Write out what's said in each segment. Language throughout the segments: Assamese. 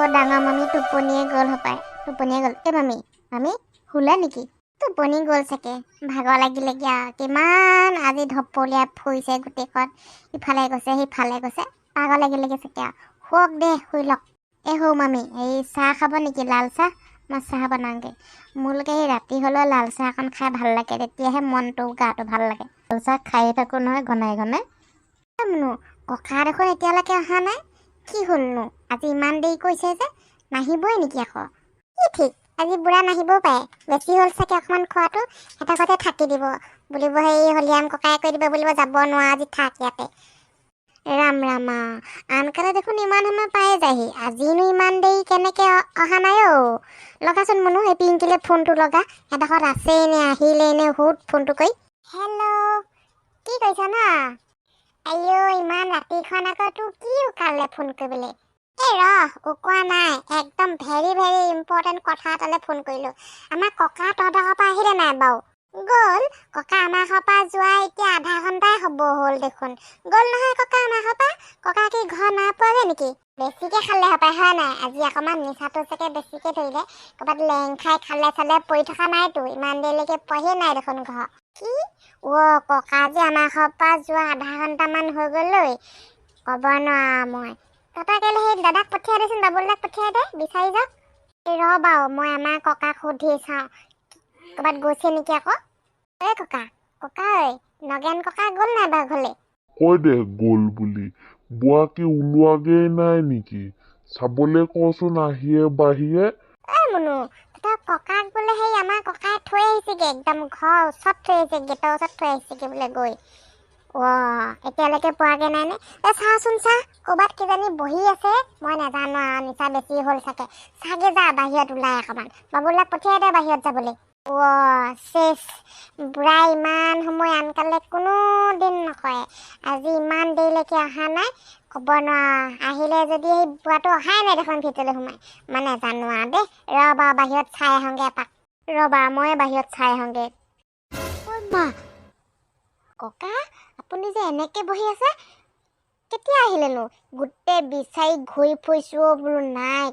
ডাঙৰ মামী টোপনিয়ে গ'ল হপায় টোপনিয়ে গ'ল মামী শুলে নেকি টোপনি গ'ল চাগে ভাগৰ লাগিলেগে কিমান আজি ঢপলীয়াই ফুৰিছে গোটেইখন ইফালে গৈছে সিফালে গৈছে ভাগৰ লাগিলেগে চাগে শুৱক দে শুই লওক সৌ মামী এই চাহ খাব নেকি লাল চাহ মই চাহ বনাওঁগে মোৰলৈকে সেই ৰাতি হ'লেও লাল চাহ অকণ খাই ভাল লাগে তেতিয়াহে মনটো গাটো ভাল লাগে লাল চাহ খায়ে থাকো নহয় ঘনাই ককা দেখোন এতিয়ালৈকে অহা নাই কি হ'লনো আজি ইমান দেৰি কৰিছে যে নাহিবই নেকি আকৌ কি ঠিক আজি বুঢ়া নাহিবও পাৰে বেছি হ'ল চাগে অকণমান খোৱাটো এটা কথা থাকি দিব বুলিব সেই হলিয়াম ককাই কৈ দিব বুলিব যাব নোৱাৰা আজি থাক ইয়াতে ৰাম ৰামা আনকালে দেখোন ইমান সময় পায়ে যায়হি আজিনো ইমান দেৰি কেনেকে অহা নাই লগাচোন মনো এই পিংকিলে ফোনটো লগা এডোখৰত আছেই নে আহিলেই নে সুধ ফোনটো কৰি হেল্ল' কি কৈছা না আইও ইমান ৰাতিখন আকৌ তোৰ কি উকালে ফোন কৰিবলৈ এই উকোৱা নাই একদম ভেৰি ভেৰি ইম্পৰ্টেণ্ট কথা এটালৈ ফোন কৰিলোঁ আমাৰ ককা তহঁতৰ পৰা আহিলে নাই বাৰু গ'ল ককা আমাৰ পৰা যোৱা এতিয়া আধা ঘণ্টাই হ'ব হ'ল দেখোন গ'ল নহয় ককা আমাৰ পৰা ককা কি ঘৰ নাই পোৱাগে নেকি বেছিকে খালে হপায় হয় নাই আজি অকণমান নিচাটো চাগে বেছিকে ধৰিলে ক'ৰবাত লেং খাই খালে চালে পৰি থকা নাইতো ইমান দেৰিলৈকে পোৱাহি নাই দেখোন ঘৰ কি ককা যে আমাৰ পৰা যোৱা আধা ঘণ্টামান হৈ গ'ল ক'ব নোৱাৰা মই তহঁতৰ কেলৈ সেই দাদাক পঠিয়াই দেচোন বাবুলাক পঠিয়াই দে বিচাৰি যাওক বাৰু মই আমাৰ ককাক সুধি চাওঁ ক'ৰবাত গৈছে নেকি আকৌ ককা ঐ নগেন ককা গ'ল নাই বাৰু ঘৰলে কৈ দে গ'ল বুলি বুঢ়াকে ওলোৱাগেই নাই নেকি চাবলৈ কচোন আহিয়ে বাহিৰে মুনু তহঁতৰ ককাক বোলে সেই আমাৰ ককাই থৈ আহিছেগে একদম ঘৰ ওচৰত থৈ আহিছে গেটৰ ওচৰত থৈ আহিছেগে বোলে গৈ এতিয়ালৈকে পোৱাগে নাই নে চাচোন চাহ ক'ৰবাত কিজানি বহি আছে মই নাজানো নিচা বেছি হ'ল চাগে চাগে যা বাহিৰত ওলাই অকণমান বাবুলাক পঠিয়াই দে বাহিৰত যাবলৈ চেচ বুঢ়া ইমান সময় আনকালে কোনো দিন নকৰে আজি ইমান দেৰিলৈকে অহা নাই ক'ব নোৱাৰা আহিলে যদি সেই বুঢ়াটো অহাই নাই দেখোন ভিতৰলৈ সোমাই মানে জানো দেই ৰ'বা বাহিৰত চাই আহোঁগৈ এপাক ৰ'বা মই বাহিৰত চাই আহোঁগৈ মা ককা আপুনি যে এনেকৈ বহি আছে কেতিয়া আহিলেনো গোটেই বিচাৰি ঘূৰি ফুৰিছোঁ বোলো নাই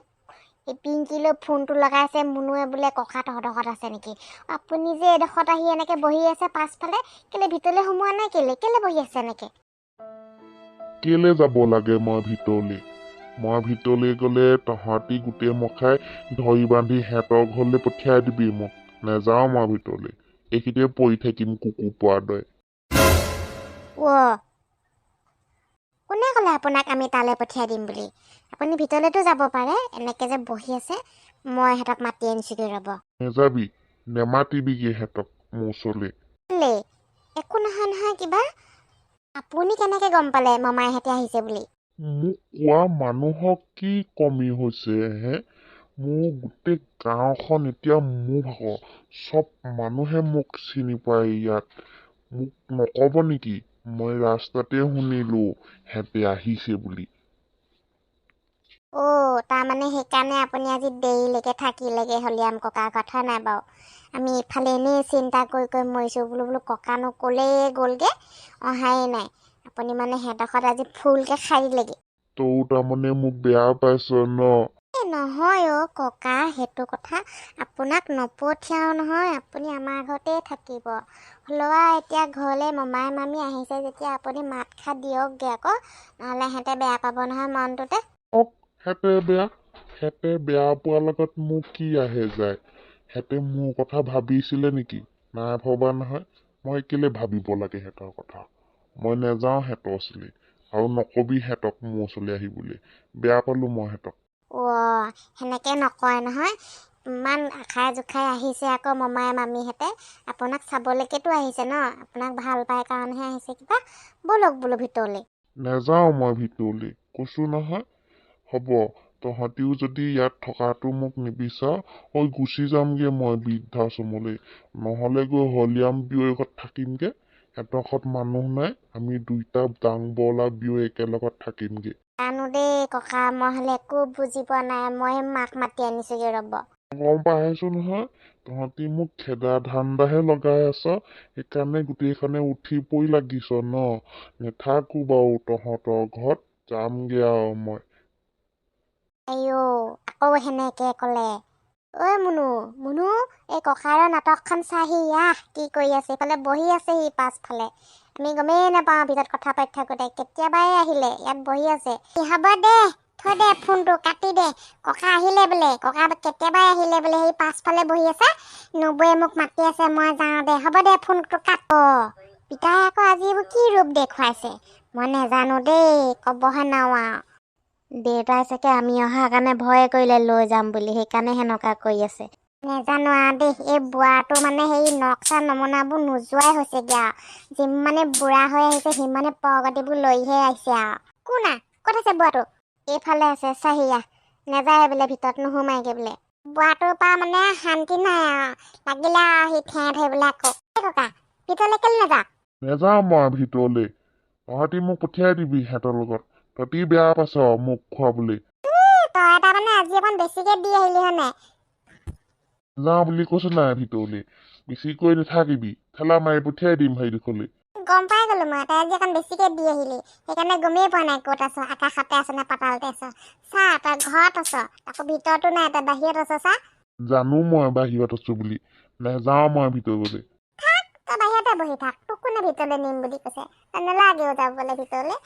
এই পিংকিলৈ ফোনটো লগাইছে মুনুৱে বোলে ককা তহঁতৰ ঘৰত আছে নেকি আপুনি যে এডোখৰত আহি এনেকৈ বহি আছে পাছফালে কেলৈ ভিতৰলৈ সোমোৱা নাই কেলৈ বহি আছে এনেকৈ কেলে যাব লাগে মই ভিতৰলৈ গ'লে তহঁতি গোটেই মখাই ধৰি বান্ধি সিহঁতৰ ঘৰলৈ পঠিয়াই দিবি মোক নেযাওঁ মই ভিতৰলৈ এইখিনিতে পৰি থাকিম কুকুৰ পোৱাৰ দৰে কোনে ক'লে আপোনাক আমি তালৈ পঠিয়াই দিম বুলি আপুনি ভিতৰলৈতো যাব পাৰে এনেকৈ যে বহি আছে মই সিহঁতক মাতি আনিছোগৈ ৰ'ব নেযাবি নেমাতিবিগৈ সিহঁতক মোৰ ওচৰলৈ একো নহয় কিবা আপুনি কেনেকৈ গম পালে মামাইহঁতে আহিছে বুলি মোক কোৱা মানুহক কি কমি হৈছে হে মোৰ গোটেই গাঁওখন এতিয়া মোৰ ভাগৰ চব মানুহে মোক চিনি পায় ইয়াত মোক নক'ব নেকি মই ৰাস্তাতে শুনিলো সিহঁতে আহিছে বুলি তাৰমানে সেইকাৰণে আপুনি আজি দেৰিলৈকে থাকিলেগৈ হলিয়াম ককাৰ কথা নাই বাৰু আমি ইফালে এনেই চিন্তা কৰি মৰিছোঁ বোলো ককানো ক'লেই গ'লগৈ অহাই নাই আপুনি মানে সিহঁতক আজি ফুলকৈ খাই দিলেগৈ তৌ তাৰমানে মোক বেয়া পাইছ ন নহয় ককা সেইটো কথা আপোনাক নপঠিয়াও নহয় আপুনি আমাৰ ঘৰতে থাকিব ল'ৰা এতিয়া ঘৰলৈ মমাই মামী আহিছে যেতিয়া আপুনি মাত খাত দিয়কগৈ আকৌ নহ'লে সিহঁতে বেয়া পাব নহয় মনটোতে হেঁতে বেয়া পোৱাৰ লগত মোক কি আহে যায় হেঁতে মোৰ কথা ভাবিছিলে নেকি নাই ভবা নহয় মই কেলে ভাবিব লাগে সিহঁতৰ কথা মই নেযাওঁ সিহঁতৰ ওচৰলৈ আৰু নকবি সিহঁতক মোৰ ওচৰলৈ আহিবলৈ বেয়া পালোঁ মই সিহঁতক সেনেকৈ নকয় নহয় ইমান আশাই জোখাই আহিছে আকৌ মমাই মামীহঁতে আপোনাক চাবলৈকেতো আহিছে ন আপোনাক ভাল পায় কাৰণেহে আহিছে কিবা ব'লক বোলো ভিতৰলৈ নেযাওঁ মই ভিতৰলৈ কৈছোঁ নহয় হ'ব তহঁতিও যদি ইয়াত থকাটো মোক নিবিচাৰ গুচি যামগৈ মই বৃদ্ধাশ্ৰমলৈ নহ'লে গৈ হলিয়াম বিয়ৈৰ ঘৰত থাকিমগৈ সিহঁতৰ ঘৰত মানুহ নাই আমি দুইটা দাং বৰলা বিয়ৈ একেলগত থাকিমগৈ জানো দেই ককা মই হ'লে একো বুজি পোৱা নাই মই মাক মাতি আনিছোগৈ ৰ'ব গম পাই আছো নহয় তহঁতি মোক খেদা ধান্দাহে লগাই আছ সেইকাৰণে গোটেইখনে উঠি পৰি লাগিছ ন নেথাকো বাৰু তহঁতৰ ঘৰত যামগৈ আৰু মই আইঅ আকৌ সেনেকে ক'লে ঐ মুনু মুনু এই ককাৰৰ নাটকখন চাহি আহ কি কৰি আছে ইফালে বহি আছে সি পাছফালে আমি গমেই নাপাওঁ ভিতৰত কথা পাতি থাকোঁতে কেতিয়াবাই আহিলে ইয়াত বহি আছে হ'ব দে থৈ দে ফোনটো কাটি দে ককা আহিলে বোলে ককা কেতিয়াবাই আহিলে বোলে সেই পাছফালে বহি আছে নবৌয়ে মোক মাতি আছে মই যাওঁ দে হ'ব দে ফোনটো কাট পিতাই আকৌ আজি এইবোৰ কি ৰূপ দেখুৱাইছে মই নেজানো দেই ক'বহে নোৱাৰো দেউতাই চাগে আমি অহাৰ কাৰণে ভয় কৰিলে লৈ যাম বুলি সেইকাৰণে সেনেকুৱা কৰি আছে নেজানো আৰু দেই এই বুঢ়াটো মানে সেই নক্সা নমুনাবোৰ নোযোৱাই হৈছেগৈ আৰু যিমানে বুঢ়া হৈ আহিছে সিমানে প্ৰগতিবোৰ লৈহে আহিছে আৰু কোন ক'ত আছে বুঢ়াটো এইফালে আছে চাহিয়া নেযায় বোলে ভিতৰত নোসোমায়গৈ বোলে বুঢ়াটোৰ পৰা মানে শান্তি নাই আৰু লাগিলে সি ঠেঁ ধৰিবলৈ আকৌ ককা ভিতৰলৈ কেলৈ নাযাওঁ নেযাওঁ মই ভিতৰলৈ তহঁতি মোক পঠিয়াই দিবি সিহঁতৰ লগত তহঁতি বেয়া পাইছ মোক খোৱাবলৈ তই এটা মানে আজি অকণ বেছিকৈ দি আহিলি হয়নে যাওঁ বুলি কৈছো নাই ভিতৰলৈ বেছিকৈ নাথাকিবি ঠেলা মাৰি পঠিয়াই দিম সেইডোখৰলৈ গম পাই গ'লো মই তই আজি অকণ বেছিকৈ দি আহিলি সেইকাৰণে গমেই পোৱা নাই ক'ত আছ আকাশতে আছ নে পাতালতে আছ চা তই ঘৰত আছ আকৌ ভিতৰতো নাই তই বাহিৰত আছ চা জানো মই বাহিৰত আছো বুলি নেযাওঁ মই ভিতৰলৈ তই বাহিৰতে বহি থাক তোক কোনে ভিতৰলৈ নিম বুলি কৈছে তই নেলাগেও যাবলৈ ভিতৰলৈ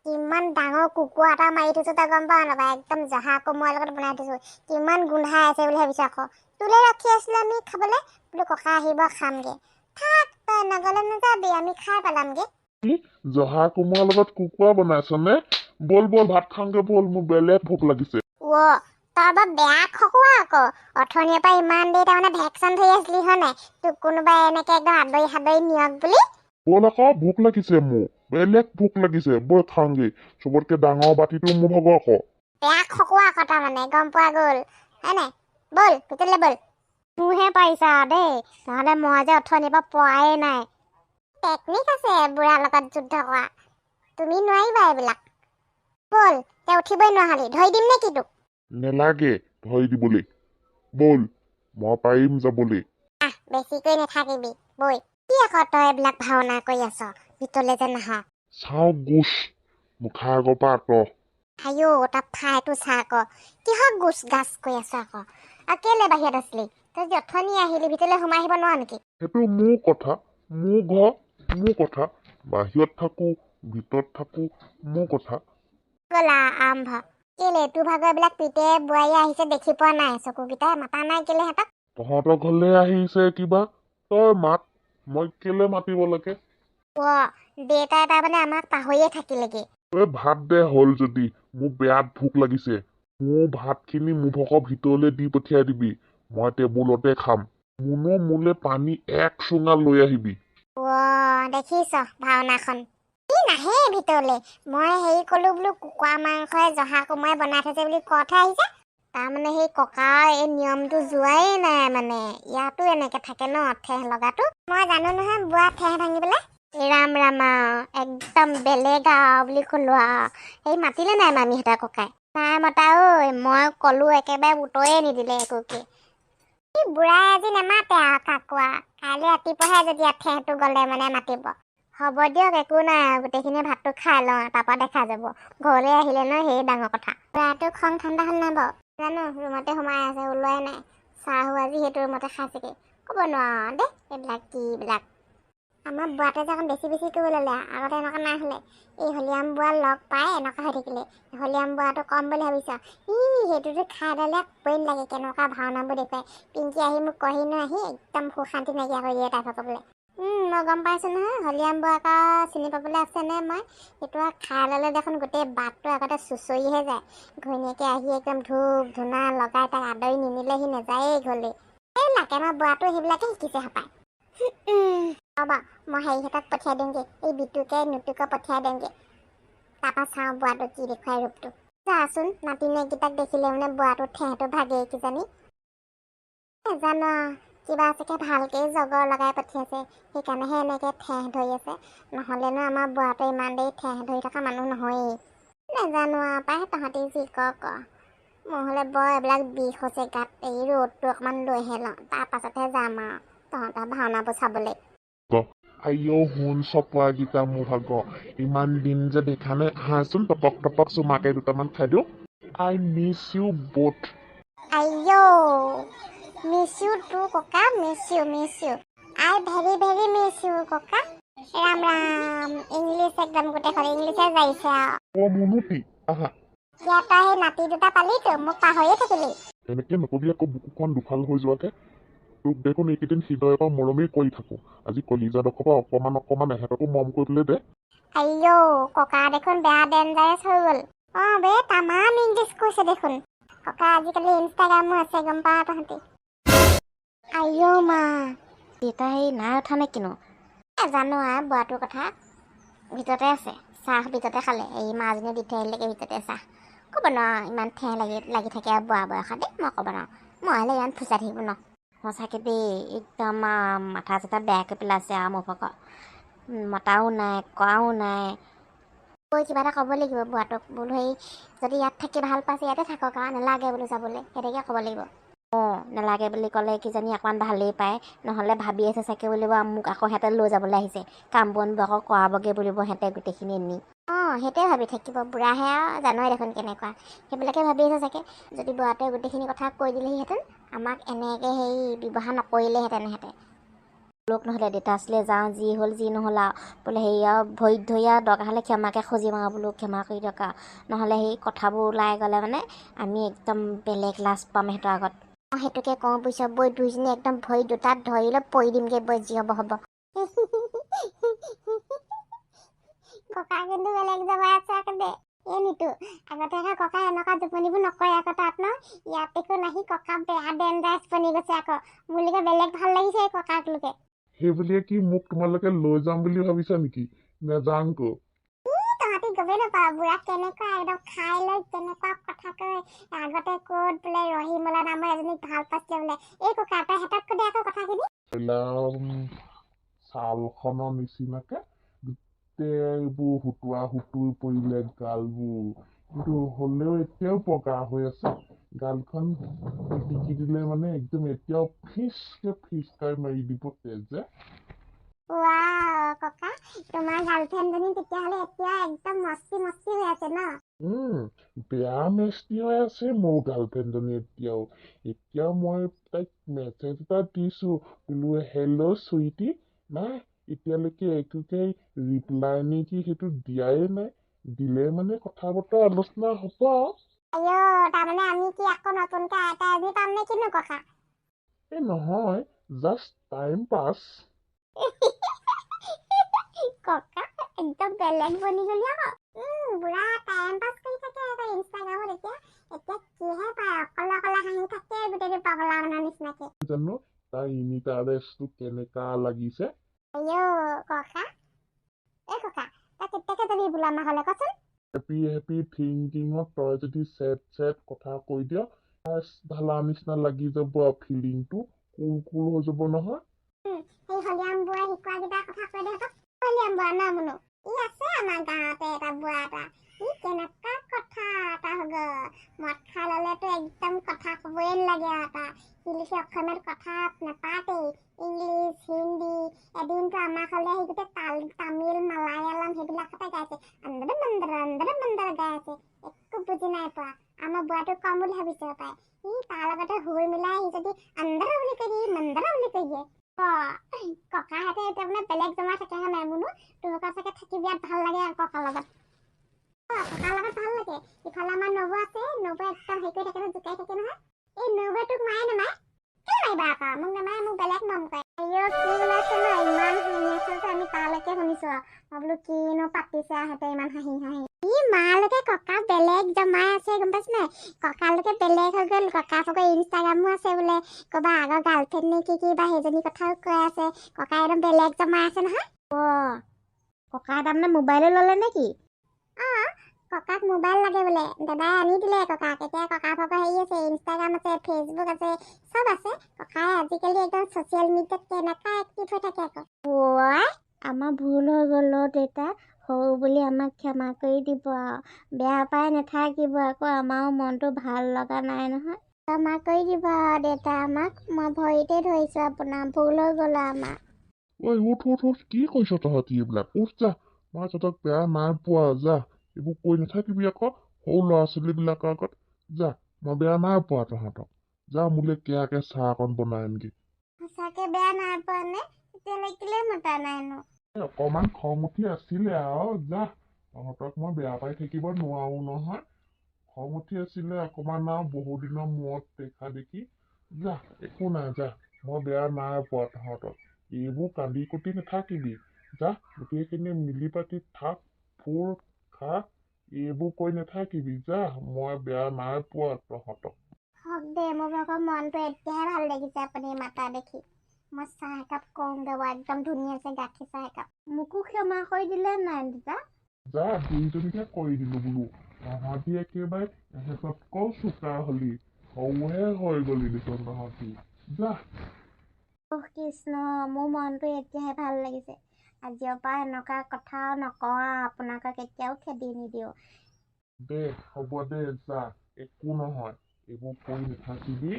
কিমান ডাঙৰ কুকুৰ এটা মাৰি থৈছোঁ তই গম পাৱ নাপায় একদম জহা কোমোৰাৰ লগত বনাই থৈছোঁ কিমান গোন্ধাই আছে বুলি ভাবিছ আকৌ তোলৈ ৰখি আছিলোঁ আমি খাবলৈ বোলো ককা আহিব খামগৈ থাক তই নগ'লে নাযাবি আমি খাই পেলামগৈ জহা কোমোৰাৰ লগত কুকুৰা বনাইছ নে বল বল ভাত খাওঁগে বল মোৰ বেলেগ ভোক লাগিছে তই বৰ বেয়া খকুৱা আকৌ অথনিৰ পৰা ইমান দেৰি তাৰমানে ভেকচন ধৰি আছিলি হয় নাই তোক কোনোবাই এনেকে একদম আদৰি সাদৰি নিয়ক বুলি বল আকৌ ভোক লাগিছে মোৰ বেলেগ ভোক লাগিছে বল খাওঁগে চবতকে ডাঙৰ বাতিটো মোৰ ভাগৰ আকৌ বেয়া খকুৱা আকৌ তাৰমানে গম পোৱা গ'ল হয় নাই বল ভিতৰলৈ বল তোৰহে পাৰিছা দেই নহ'লে মই যে অথনিৰ পৰা পোৱাই নাই টেকনিক আছে বুঢ়াৰ লগত যুদ্ধ কৰা তুমি নোৱাৰিবা এইবিলাক বল তই উঠিবই নোৱাৰি ধৰি দিম নে কি তোক নেলাগে ধৰি দিবলৈ বল মই পাৰিম যাবলৈ বেছিকৈ নাথাকিবি বৈ কি আকৌ তই এইবিলাক ভাওনা কৰি আছ ভিতৰলৈ যে নাহ চাওঁ গোচ মুখা আগৰ পৰা আঁতৰ আইঅ তাৰ ফাইটো চা আকৌ কিহৰ গোচ গাছ কৰি আছ আকৌ আৰু কেলে বাহিৰত আছিলি তই যে অথনি আহিলি ভিতৰলৈ সোমাই আহিব নোৱাৰ নেকি সেইটো মোৰ কথা মোৰ ঘৰ মোৰ কথা বাহিৰত থাকো ভিতৰত থাকো মোৰ কথা গ'লা আৰম্ভ কেলে তোৰ ভাগৰ এইবিলাক পিতে বোৱাৰী আহিছে দেখি পোৱা নাই চকুকেইটাই মাতা নাই কেলে সিহঁতক তহঁতৰ ঘৰলৈ আহিছে কিবা তই মাত মই কেলে মাতিব লাগে দেউতাই তাৰমানে আমাক পাহৰিয়ে থাকিলেগে তই ভাত দে হ'ল যদি মোৰ বেয়াত ভোক লাগিছে মোৰ ভাতখিনি মোৰ ভাগৰ ভিতৰলৈ দি পঠিয়াই দিবি মই টেবুলতে খাম মুনো মোলে পানী এক চুঙা লৈ আহিবি দেখিছ ভাওনাখন কি নাহে ভিতৰলৈ মই হেৰি ক'লো বোলো কুকুৰা মাংসই জহা কোমোৰাই বনাই থৈছে বুলি কতহে আহিছে তাৰমানে সেই ককাৰ এই নিয়মটো যোৱাই নাই মানে ইয়াতো এনেকে থাকে ন ঠেহ লগাটো মই জানো নহয় বুঢ়া ঠেহ ভাঙিবলৈ ৰাম ৰাম একদম বেলেগ বুলি ক'লো সেই মাতিলে নাই মামীহঁতৰ ককাই নাই মতা ঐ মই ক'লো একেবাৰে উত্তৰে নিদিলে একোকে বুঢ়াই আজি নেমাতে কাকুৱা কাইলৈ ৰাতিপুৱাহে যেতিয়া ঠেহটো গ'লে মানে মাতিব হ'ব দিয়ক একো নাই গোটেইখিনি ভাতটো খাই লওঁ তাৰপৰা দেখা যাব ঘৰলৈ আহিলে ন সেই ডাঙৰ কথা বুঢ়াটো খং ঠাণ্ডা হ'ল নাই বাৰু জানো ৰুমতে সোমাই আছে ওলোৱাই নাই চাহো আজি সেইটো ৰুমতে খাইছেগৈ ক'ব নোৱাৰো দেই এইবিলাক কিবিলাক আমাৰ বুঢ়াতে যে অকণ বেছি কৰিব ল'লে আগতে এনেকুৱা নাই হ'লে এই হলিয়াম বুঢ়া লগ পাই এনেকুৱা হৈ থাকিলে হলিয়াম বুঢ়াটো কম বুলি ভাবিছ সেইটোতো খাই ল'লে ক'বই লাগে কেনেকুৱা ভাওনাবোৰ দেখুৱাই পিংকি আহি মোক কহি আহি একদম সুখ শান্তি নাইকিয়া কৰি দিয়ে তাই ক'বলৈ মই গম পাইছোঁ নহয় হলিয়াম বুঢ়াক চিনি পাবলৈ আছেনে মই সেইটো খাই ল'লে দেখোন গোটেই বাটটো আগতে চুঁচৰিহে যায় ঘৈণীয়েকে আহি একদম ধূপ ধূনা লগাই তাক আদৰি নিনিলে সি নাযায়েই ঘৰলৈ এইবিলাকে আমাৰ বুঢ়াটো সেইবিলাকে শিকিছে হপায় হ'ব মই হেৰিহঁতক পঠিয়াই দিমগৈ এই বিটুকে নুটুকে পঠিয়াই দিমগৈ তাৰপৰা চাওঁ বুঢ়াটো কি দেখুৱাই ৰূপটো চাচোন নাতিনীয়েককেইটাক দেখিলে মানে বুঢ়াটো ঠেহটো ভাগেই কিজানি নাজানো কিবা চাগে ভালকেই জগৰ লগাই পঠিয়াইছে সেইকাৰণেহে এনেকৈ ঠেহ ধৰি আছে নহ'লেনো আমাৰ বুঢ়াটো ইমান দেৰি ঠেহ ধৰি থকা মানুহ নহয়েই নাজানো পাই তহঁতি যি কৰ মোৰ হ'লে বৰ এইবিলাক বিষ হৈছে গাত এই ৰ'দটো অকণমান লৈহে লওঁ তাৰ পাছতহে যাম আৰু তহঁতৰ ভাওনাবোৰ চাবলৈ আইঅ শুন চপৰাকেইটা মোৰ ভাগৰ ইমান দিন যে দেখা নাই আহাচোন টপক টপক চুমাকে দুটামান খাই দিওঁ I miss you both. আইও মিছ ইউ টু ককা miss you I very miss you ককা ৰাম ৰাম ইংলিছ একদম গোটেইখন ইংলিছে যাইছে আৰু মুনুতি আহা ইয়াত সেই নাতি দুটা পালিতো মোক পাহৰিয়ে থাকিলি এনেকে নকবি আকৌ বুকুখন দুফাল হৈ যোৱাকে তোক দেখোন এইকেইদিন হৃদয়ৰ পৰা মৰমেই কৰি থাকো আজি কলিজাডোখৰ পৰা অকমান এহেঁতকো মৰম কৰিবলৈ দে আইও ককা দেখোন বেয়া ডেঞ্জাৰাছ হৈ গ'ল বে তামাম ইংলিছ কৈছে দেখোন ককা আজিকালি ইনষ্টাগ্ৰামো আছে গম পাৱ তহঁতি আইও মা দেউতা সেই নাই উঠা নে কিনো জানো বুঢ়াটোৰ কথা ভিতৰতে আছে চাহ ভিতৰতে খালে এই মাজনী দি থৈ আহিলেগে ভিতৰতে চাহ ক'ব ন ইমান ঠেহ লাগি থাকে বুঢ়া বয়সত দেই মই ক'ব ন মই হ'লে ইমান ফুচাই থাকিব ন সঁচাকৈ দেই একদম মাথা চাথা বেয়াকৈ পেলাইছে আৰু মোৰ ভাগৰ মতাও নাই কোৱাও নাই কৈ কিবা এটা ক'ব লাগিব বুঢ়াটোক বোলো সেই যদি ইয়াত থাকি ভাল পাইছে ইয়াতে থাকক আৰু নালাগে বোলো যাবলৈ সেইটোকে ক'ব লাগিব নালাগে বুলি ক'লে কিজানি অকণমান ভালেই পায় নহ'লে ভাবি আছে চাগে বুলিব মোক আকৌ সিহঁতে লৈ যাবলৈ আহিছে কাম বনবোৰ আকৌ কৰাবগৈ বুলিব সিহঁতে গোটেইখিনি এনি সেইটোৱে ভাবি থাকিব বুঢ়াহে আৰু জানোৱেই দেখোন কেনেকুৱা সেইবিলাকে ভাবি আছে চাগে যদি বুঢ়াটোৱে গোটেইখিনি কথা কৈ দিলেহিহেঁতেন আমাক এনেকৈ সেই ব্যৱহাৰ নকৰিলেহেঁতেন লোক নহ'লে দেউতা আছিলে যাওঁ যি হ'ল যি নহ'ল আৰু বোলে হেৰি আৰু ভৰিত ধৰি আৰু দৰকাৰ হ'লে ক্ষমাকে খুজিম আৰু বোলো ক্ষমা কৰি দিয়ক আৰু নহ'লে সেই কথাবোৰ ওলাই গ'লে মানে আমি একদম বেলেগ লাজ পাম সিহঁতৰ আগত সেইটোকে কওঁ বুজিছ বৈ দুইজনী একদম ভৰি দুটাত ধৰি লৈ পৰি দিমগৈ বৈ যি হ'ব ককা কিন্তু বেলেগ জমাই আছে আকৌ দে এই নিতু আগতে আকৌ ককাই এনেকুৱা টোপনিবোৰ নকৰে আকৌ তাত ন ইয়াত দেখোন আহি ককা বেয়া ডেঞ্জাৰাছ বনি গৈছে আকৌ মোৰলৈকে বেলেগ ভাল লাগিছে এই ককাক লোকে সেই বুলিয়ে কি মোক তোমালোকে লৈ যাম বুলি ভাবিছা নেকি নেযাওঁ কো তহঁতি গমেই নাপাৱ বুঢ়া কেনেকুৱা একদম খাই লৈ কেনেকুৱা কথা কয় আগতে ক'ত বোলে ৰহিমলা নামৰ এজনীক ভাল পাইছিলে বোলে এই ককা তই হেঁতক কৈ দে আকৌ কথাখিনি ছালখনৰ নিচিনাকে গোটেইবোৰ হুতুৱাই পৰিলে গালবোৰ কিন্তু হ'লেও এতিয়াও পকা হৈ আছে গালখন পিটিকি দিলে মানে একদম এতিয়াও ফিচকাই মাৰি দিব তেজে ককা তোমাৰ গাৰ্লফ্ৰেণ্ডজনী তেতিয়াহ'লে এতিয়া একদম মস্তি হৈ আছে ন বেয়া মেষ্টি হৈ আছে মোৰ গাৰ্লফ্ৰেণ্ডজনী এতিয়াও মই তাইক মেছেজ এটা দিছো বোলো হেল্ল' চুইটি নাই এতিয়ালৈকে একোকে ৰিপ্লাই নেকি সেইটো দিয়াই নাই দিলে মানে কথা বতৰা আলোচনা হ'ব তাৰমানে আমি কি আকৌ নতুনকৈ আইতা আজি পাম নে কিনো ককা নহয় জাষ্ট টাইম পাছ ককা একদম বেলেগ বনি গলি আকৌ বুঢ়া টাইম পাছ কৰি থাকে আকৌ ইনষ্টাগ্ৰামত এতিয়া কিহে পায় অকলে হাঁহি থাকে গোটেইটো পাগলা মানুহৰ নিচিনাকে জানো তাই ইনিটাৰেষ্টটো কেনেকা লাগিছে ককা এই ককা তই কেতিয়াকে যাবি বোলা আমাৰ ঘৰলৈ কচোন হেপী থিংকিঙত তই যদি চেট কথা কৈ দিয় ঢালা নিচিনা লাগি যাব ফিলিংটো কুল হৈ যাব নহয় সেই হলিয়াম বুঢ়াই শিকোৱা কেইটা কথা কৈ দে হলিয়াম বুঢ়া ন মুনু ই আছে আমাৰ গাঁৱতে এটা বুঢ়া এটা ই কেনেকুৱা কথা এটা হ'ব মদ খাই ল'লেতো একদম কথা ক'বই নালাগে এটা সি লিখি অসমীয়াত কথা নাপাতেই ইংলিছ হিন্দী এদিনটো আমাৰ ঘৰলৈ আহি গোটেই তামিল মালায়ালম সেইবিলাকতে গাইছে আন্দাৰা মন্দাৰা গাই আছে একো বুজি নাই পোৱা আমাৰ বুঢ়াটোক কম বুলি ভাবিছে পায় ই তাৰ লগতে সুৰ মিলাই সি যদি আন্দাৰা বুলি কৈ দিয়ে মন্দাৰা বুলি কৈ দিয়ে ককাহঁতে এতিয়া মানে বেলেগ জমা থাকে হয় নাই মুনু তোৰ চাগে থাকি বিৰাট ভাল লাগে আৰু ককাৰ লগত ককাৰ লগত ভাল লাগে ইফালে আমাৰ নবৌ আছে নবৌ একদম হেৰি কৰি থাকে ন জোকাই থাকে নহয় এই নবৌৱে তোক মাৰে নামাৰে কেলে মাৰিবা আকৌ মোক নামাৰে মোক বেলেগ মৰম কৰে কি ওলাইছে ন ইমান হাঁহি আছে আমি তালৈকে শুনিছো আৰু মই বোলো কিনো পাতিছে সিহঁতে ইমান হাঁহি ই মালৈকে ককা বেলেগ জমাই আছে গম পাইছ নাই ককালৈকে বেলেগ হৈ গ'ল ককা ভাগৰ ইনষ্টাগ্ৰামো আছে বোলে ক'বা আগৰ গাৰ্লফ্ৰেণ্ড নে কি বা সেইজনী কথাও কৈ আছে ককা একদম বেলেগ জমাই আছে নহয় ককা তাৰমানে মোবাইলো ল'লে নেকি ককাক মোবাইল লাগে বোলে দাদাই আনি দিলে ককাক এতিয়া ককা ভাগৰ হেৰি আছে ইনষ্টাগ্ৰাম আছে ফেচবুক আছে চব আছে ককাই আজিকালি একদম ছ'চিয়েল মিডিয়াত কেনেকুৱা এক্টিভ হৈ থাকে আকৌ আমাৰ ভুল হৈ গ'ল দেউতা সৰু বুলি আমাক ক্ষমা কৰি দিব আৰু বেয়া পাই নাথাকিব আকৌ আমাৰো মনটো ভাল লগা নাই নহয় ক্ষমা কৰি দিব দেউতা আমাক মই ভৰিতে ধৰিছোঁ আপোনাৰ ভুল হৈ গ'ল আমাৰ উঠ কি কৈছ তহঁতি এইবিলাক উঠ যা মই তহঁতক বেয়া নাই পোৱা যা এইবোৰ কৈ নাথাকিবি আকৌ সৰু ল'ৰা ছোৱালীবিলাকৰ আগত যা মই বেয়া নাই পোৱা তহঁতক যা মোলে কেয়াকে চাহ অকণ বনাই আনগে সঁচাকে বেয়া নাই পোৱা নে তেতিয়ালৈ কেলে মতা নাইনো অকমান খং উঠি আছিলে আৰু যা তহঁতক মই বেয়া পাই থাকিব নোৱাৰো নহয় খং উঠি আছিলে অকমান আৰু বহু দিনৰ মূৰত দেখা দেখি যা একো নাই যা মই বেয়া নাই পোৱা তহঁতক এইবোৰ কান্দি কুটি নাথাকিবি যা গোটেইখিনি মিলি পাতি থাক ফুৰ খা এইবোৰ কৈ নাথাকিবি যা মই বেয়া নাই পোৱা তহঁতক হওক দে মোৰ ভাগৰ মনটো এতিয়াহে ভাল লাগিছে আপুনি মাতা দেখি মই চাহ একাপ কৰোঁগৈ বাৰু একদম ধুনীয়াছে গাখীৰ চাহ একাপ মোকো ক্ষমা কৰি দিলে নাই দাদা যা দুইজনীকে কৰি দিলো বোলো তহঁতি একেবাৰে এহেঁততকৈ চোকা হলি সৰুহে হৈ গলি দেখোন তহঁতি যা কৃষ্ণ মোৰ মনটো এতিয়াহে ভাল লাগিছে আজিৰ পৰা এনেকুৱা কথাও নকওঁ আপোনাক কেতিয়াও খেদি নিদিওঁ দে হ'ব দে যা একো নহয় এইবোৰ কৰি নাথাকিবি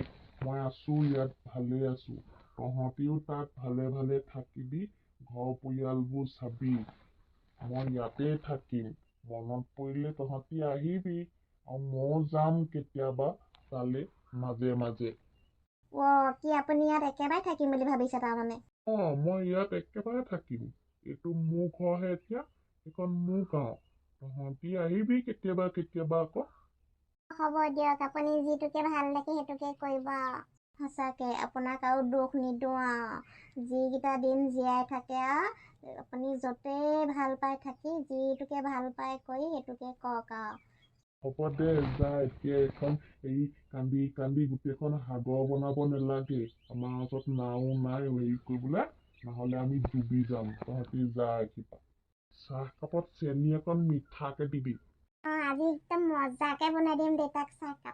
মই আছো ইয়াত ভালে আছো তহঁতিও তাত ভালে ভালে থাকিবি ঘৰ পৰিয়ালবোৰ চাবি মই ইয়াতে থাকিম মনত পৰিলে তহঁতি আহিবি আৰু ময়ো যাম কেতিয়াবা তালে মাজে মাজে কি আপুনি ইয়াত একেবাৰে থাকিম বুলি ভাবিছে তাৰমানে মই ইয়াত একেবাৰে থাকিম এইটো মোৰ ঘৰহে এতিয়া এইখন মোৰ গাঁও তহঁতি আহিবি কেতিয়াবা কেতিয়াবা আকৌ হ'ব দিয়ক আপুনি যিটোকে ভাল লাগে সেইটোকে কৰিব সঁচাকে আপোনাক আৰু দুখ নিদিওঁ যিকেইটা দিন জীয়াই থাকে আপুনি য'তে ভাল পাই থাকি যিটোকে ভাল পাই কৰি সেইটোকে কওক হ'ব দে যা এতিয়া এইখন এই কান্দি কান্দি গোটেইখন সাগৰ বনাব নালাগে আমাৰ ওচৰত নাও নাই হেৰি কৰিবলৈ নহ'লে আমি ডুবি যাম তহঁতি যা কিবা চাহকাপত চেনি অকণ মিঠাকে দিবি আজি একদম মজাকে বনাই দিম দেউতাক চাহকাপ